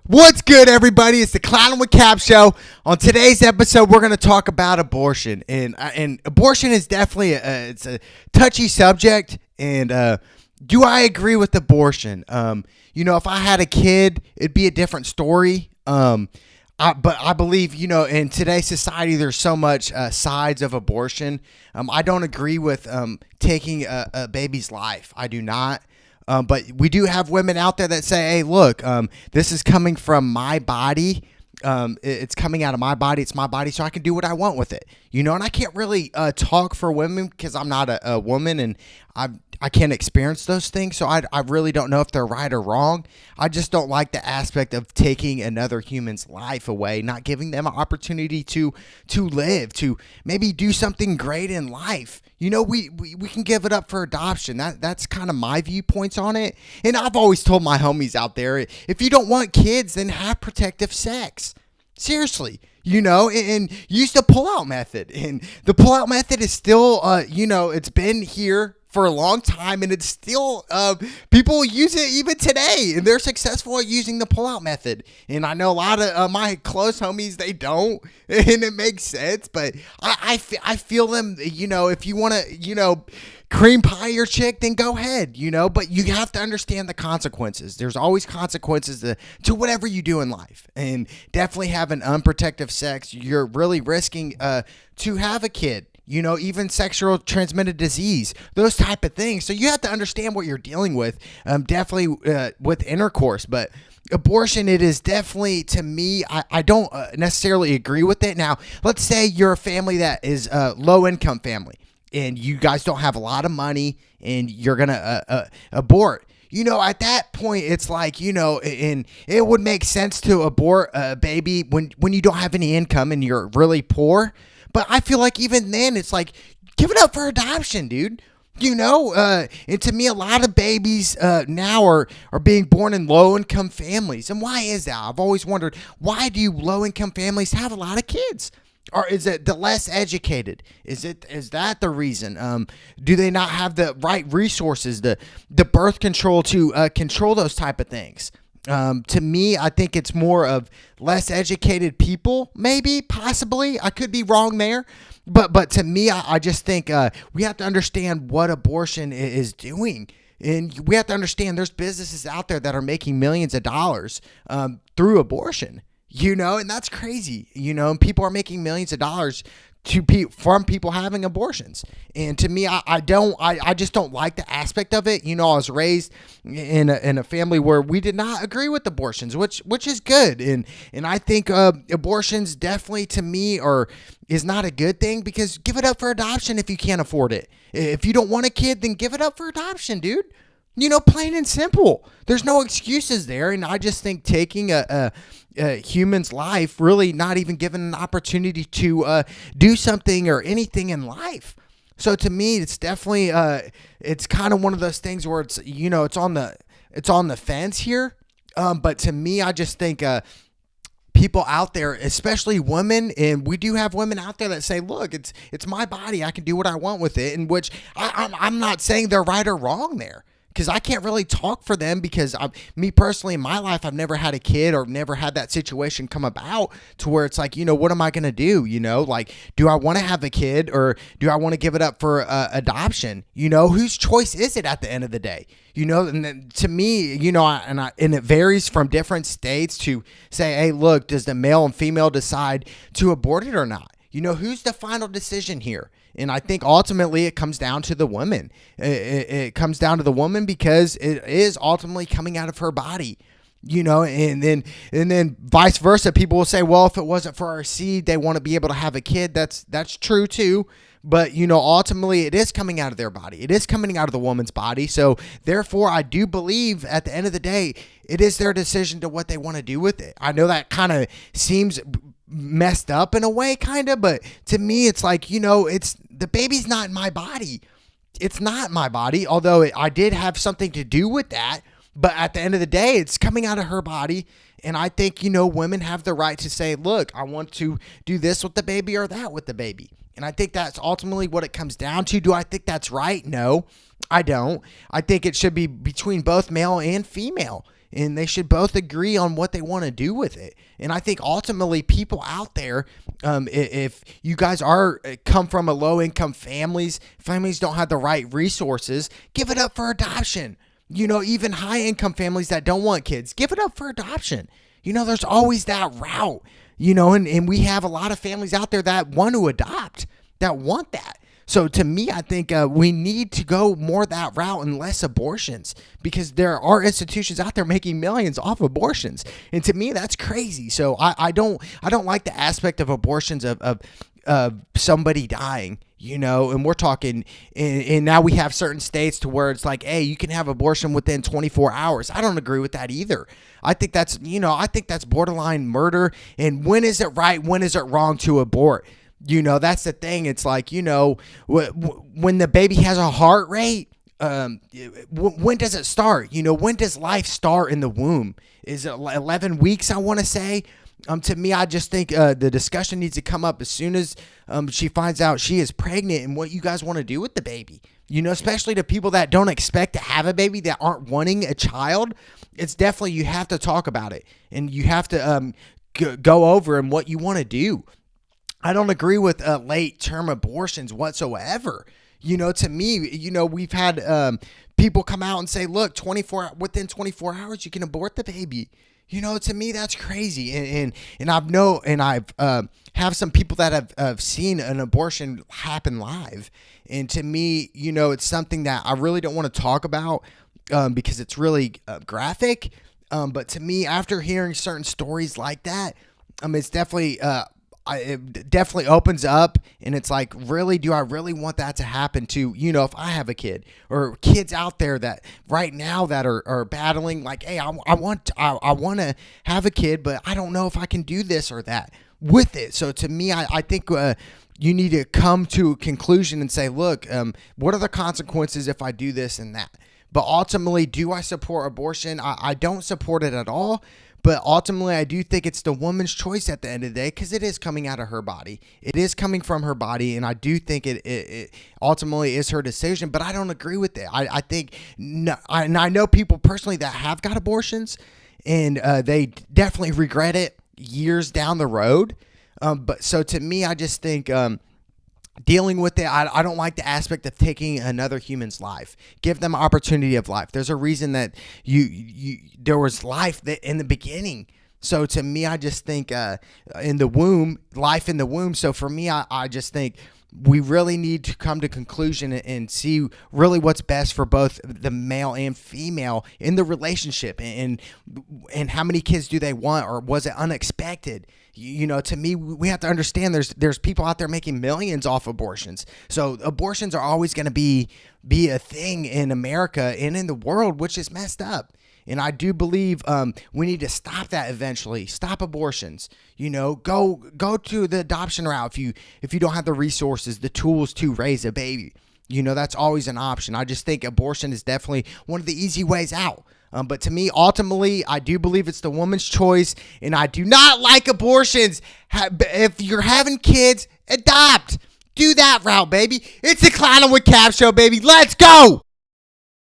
What's good, everybody? It's the Clown with Cap show. On today's episode, we're going to talk about abortion, and abortion is definitely it's a touchy subject. And do I agree with abortion? If I had a kid, it'd be a different story. But I believe, in today's society, there's so much sides of abortion. I don't agree with taking a baby's life. I do not. But we do have women out there that say, hey, look, this is coming from my body. It's coming out of my body. It's my body, so I can do what I want with it. And I can't really talk for women because I'm not a woman, and I can't experience those things. So I really don't know if they're right or wrong. I just don't like the aspect of taking another human's life away, not giving them an opportunity to live, to maybe do something great in life. We can give it up for adoption. That's kind of my viewpoints on it. And I've always told my homies out there, if you don't want kids, then have protective sex. Seriously, and use the pull-out method. And the pull-out method is still, it's been here for a long time, and it's still, people use it even today, and they're successful at using the pull-out method. And I know a lot of my close homies, they don't, and it makes sense, but I feel them, if you want to, cream pie your chick, then go ahead, but you have to understand the consequences. There's always consequences to whatever you do in life, and definitely having unprotected sex, you're really risking to have a kid. Even sexual transmitted disease, those type of things. So you have to understand what you're dealing with, definitely with intercourse. But abortion, it is definitely, to me, I don't necessarily agree with it. Now, let's say you're a family that is a low-income family, and you guys don't have a lot of money, and you're going to abort. At that point, it's like, and it would make sense to abort a baby when you don't have any income and you're really poor. But I feel like even then, it's like, give it up for adoption, dude. And to me, a lot of babies now are being born in low-income families. And why is that? I've always wondered, why do low-income families have a lot of kids? Or is it the less educated? Is that the reason? Do they not have the right resources, the birth control to control those type of things? To me, I think it's more of less educated people, maybe, possibly. I could be wrong there. But to me, I just think we have to understand what abortion is doing. And we have to understand there's businesses out there that are making millions of dollars through abortion. And that's crazy, and people are making millions of dollars from people having abortions. And to me, I just don't like the aspect of it. I was raised in a family where we did not agree with abortions, which is good. And I think abortions definitely, to me, is not a good thing, because give it up for adoption if you can't afford it. If you don't want a kid, then give it up for adoption, dude. Plain and simple. There's no excuses there. And I just think taking a human's life, really not even given an opportunity to do something or anything in life. So to me, it's definitely it's kind of one of those things where it's it's on the fence here. But to me, I just think people out there, especially women, and we do have women out there that say, look, it's my body, I can do what I want with it. In which I'm not saying they're right or wrong there, because I can't really talk for them, because me personally, in my life, I've never had a kid or never had that situation come about to where it's like, what am I going to do? Like, do I want to have a kid, or do I want to give it up for adoption? Whose choice is it at the end of the day? And then to me, and it varies from different states to say, hey, look, does the male and female decide to abort it or not? Who's the final decision here? And I think ultimately it comes down to the woman. It comes down to the woman, because it is ultimately coming out of her body. And then vice versa. People will say, well, if it wasn't for our seed, they want to be able to have a kid. That's true too. But, ultimately it is coming out of their body. It is coming out of the woman's body. So therefore, I do believe at the end of the day, it is their decision to what they want to do with it. I know that kind of seems messed up in a way, kind of, but to me, it's like, it's the baby's not in my body. It's not my body, although I did have something to do with that. But at the end of the day, it's coming out of her body. And I think, women have the right to say, look, I want to do this with the baby or that with the baby. And I think that's ultimately what it comes down to. Do I think that's right? No, I don't. I think it should be between both male and female. and they should both agree on what they want to do with it. And I think ultimately people out there, if you guys are come from a low income families don't have the right resources, give it up for adoption. Even high income families that don't want kids, give it up for adoption. There's always that route, and we have a lot of families out there that want to adopt, that want that. So to me, I think we need to go more that route and less abortions, because there are institutions out there making millions off abortions, and to me that's crazy. So I don't like the aspect of abortions of somebody dying, and we're talking, and now we have certain states to where it's like, hey, you can have abortion within 24 hours. I don't agree with that either. I think that's borderline murder. And when is it right? When is it wrong to abort? That's the thing. It's like, when the baby has a heart rate, when does it start? When does life start in the womb? Is it 11 weeks, I want to say? To me, I just think the discussion needs to come up as soon as she finds out she is pregnant, and what you guys want to do with the baby. Especially to people that don't expect to have a baby, that aren't wanting a child. It's definitely, you have to talk about it, and you have to go over and what you want to do. I don't agree with late-term abortions whatsoever. To me, we've had people come out and say, look, within 24 hours, you can abort the baby. To me, that's crazy. And I've have some people that have seen an abortion happen live. And to me, it's something that I really don't want to talk about because it's really graphic. But to me, after hearing certain stories like that, it's definitely it definitely opens up, and it's like, really, do I really want that to happen to, if I have a kid, or kids out there that right now that are battling, like, hey, I want to have a kid, but I don't know if I can do this or that with it. So to me, I think you need to come to a conclusion and say, look, what are the consequences if I do this and that? But ultimately, do I support abortion? I don't support it at all. But ultimately, I do think it's the woman's choice at the end of the day, because it is coming out of her body. It is coming from her body, and I do think it ultimately is her decision, but I don't agree with it. I think, and I know people personally that have got abortions, and they definitely regret it years down the road. But so to me, I just think dealing with it, I don't like the aspect of taking another human's life. Give them opportunity of life. There's a reason that there was life in the beginning. So to me, I just think in the womb, life in the womb. So for me, I just think we really need to come to conclusion and see really what's best for both the male and female in the relationship, and how many kids do they want, or was it unexpected? To me, we have to understand there's people out there making millions off abortions. So abortions are always going to be a thing in America and in the world, which is messed up. And I do believe we need to stop that eventually. Stop abortions. Go to the adoption route if you don't have the resources, the tools to raise a baby. That's always an option. I just think abortion is definitely one of the easy ways out. But to me, ultimately, I do believe it's the woman's choice, and I do not like abortions. If you're having kids, adopt. Do that route, baby. It's the Clowning with Cap show, baby. Let's go.